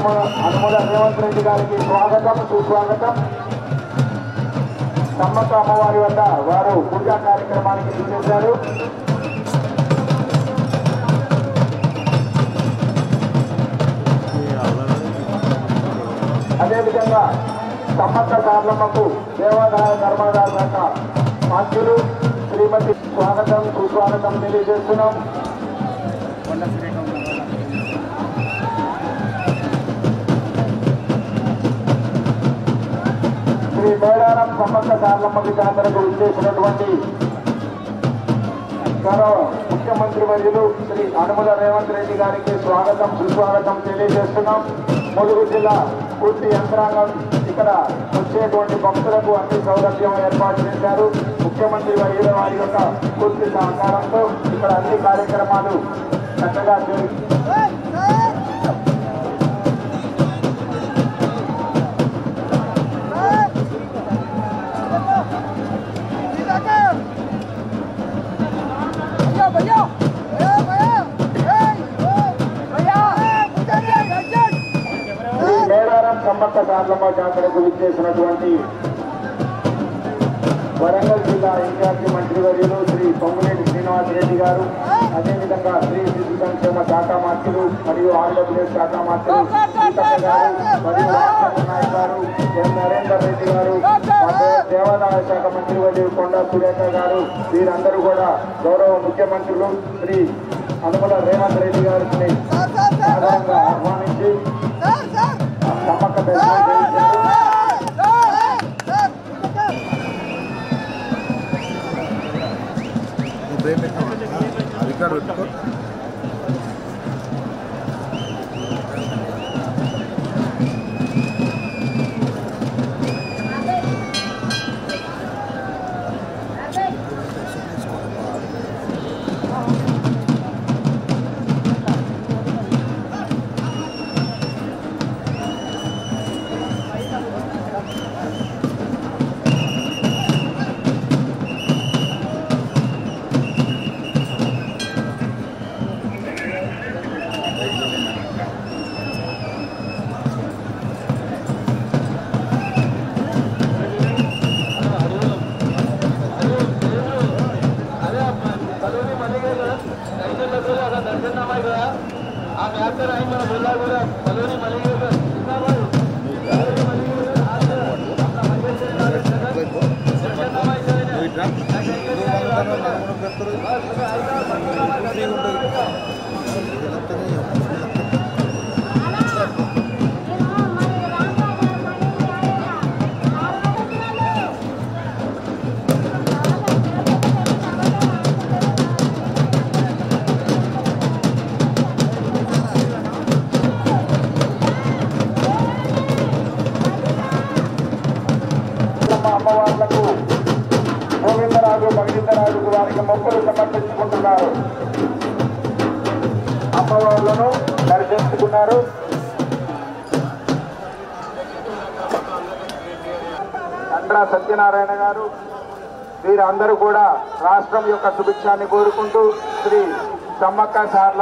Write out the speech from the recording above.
అనుమల రేవంత్ రెడ్డి గారికి స్వాగతం సుస్వాగతం. సమ్మక్క అమ్మవారి వద్ద వారు పూజా కార్యక్రమానికి నిర్వహించారు. అదేవిధంగా సమ్మక్క సార్లమ్మకు దేవాదాయ ధర్మాదాయ శాఖ మంత్రులు శ్రీమతి స్వాగతం సుస్వాగతం తెలియజేస్తున్నాం. శ్రీ మేడారం సమ్మక్క సార్లమ్మకి జాతరకు విచ్చేసినటువంటి గౌరవ ముఖ్యమంత్రి వర్యులు శ్రీ అనుమల రేవంత్ రెడ్డి గారికి స్వాగతం సుస్వాగతం తెలియజేస్తున్నాం. ములుగు జిల్లా పూర్తి యంత్రాంగం ఇక్కడ వచ్చేటువంటి భక్తులకు అన్ని సౌలభ్యం ఏర్పాటు చేశారు. ముఖ్యమంత్రి వర్యుల వారి యొక్క పూర్తి సహకారంతో ఇక్కడ అన్ని కార్యక్రమాలు చక్కగా మేడారం సమ్మక్క సార్లమ్మ జాతరకు విచ్చేసినటువంటి వరంగల్ జిల్లా ఇన్ఛార్జి మంత్రివర్యులు శ్రీ పొంగులేటి శ్రీనివాసరెడ్డి గారు, అదేవిధంగా శ్రీ శిశు సంక్షేమ శాఖ మంత్రులు మరియు ఆర్డబ్ల్యూఎస్ శాఖ మంత్రులు సీతక్క గారు మరియు రామచంద్రనాయక్ గారు, ఎన్ నరేందర్ రెడ్డి గారు, దేవాదాయ శాఖ మంత్రివర్యులు కొండా సురేఖ గారు, వీరందరూ కూడా గౌరవ ముఖ్యమంత్రులు శ్రీ అనుమల రేవంత్ రెడ్డి గారిని సాధారణంగా ఆహ్వానించి సమ్మక్క దర్శనం చేయించారు. అమ్మవార్లకు గోవిందరాజు భగీందరాజుకు వారికి మొక్కులు సమర్పించుకుంటున్నారు. అమ్మవార్లను దర్శించుకున్నారు. చంద్ర సత్యనారాయణ గారు, వీరందరూ కూడా రాష్ట్రం యొక్క సుభిక్షాన్ని కోరుకుంటూ శ్రీ సమ్మక్క సార్ల